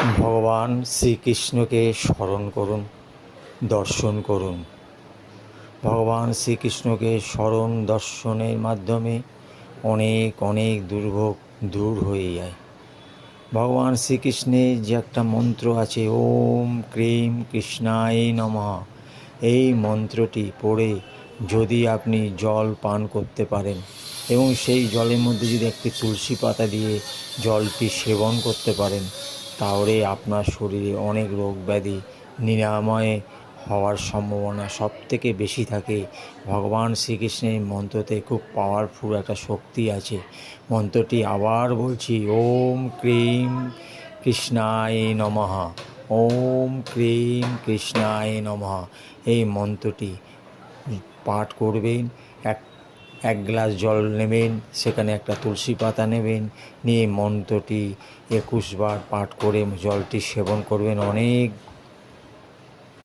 ভগবান শ্রীকৃষ্ণকে স্মরণ করুন, দর্শন করুন। ভগবান শ্রীকৃষ্ণকে স্মরণ দর্শনের মাধ্যমে অনেক অনেক দুর্ভোগ দূর হয়ে যায়। ভগবান শ্রীকৃষ্ণের যে একটা মন্ত্র আছে, ওম ক্রিম কৃষ্ণায় নমঃ, এই মন্ত্রটি পড়ে যদি আপনি জল পান করতে পারেন এবং সেই জলের মধ্যে যদি একটি তুলসী পাতা দিয়ে জলটি সেবন করতে পারেন, তাহলে আপনার শরীরে অনেক রোগ ব্যাধি নিরাময় হওয়ার সম্ভাবনা সবথেকে বেশি থাকে। ভগবান শ্রীকৃষ্ণের মন্ত্রতে খুব পাওয়ারফুল একটা শক্তি আছে। মন্ত্রটি আবার বলছি, ওম ক্রিম কৃষ্ণায় নমঃ, ওম ক্রিম কৃষ্ণায় নমঃ। এই মন্ত্রটি পাঠ করবেন। এক গ্লাস জল নেবেন, সেখানে একটা তুলসী পাতা নেবেন, নিয়ে মন্ত্রটি 21 বার পাঠ করে জলটি সেবন করবেন। অনেক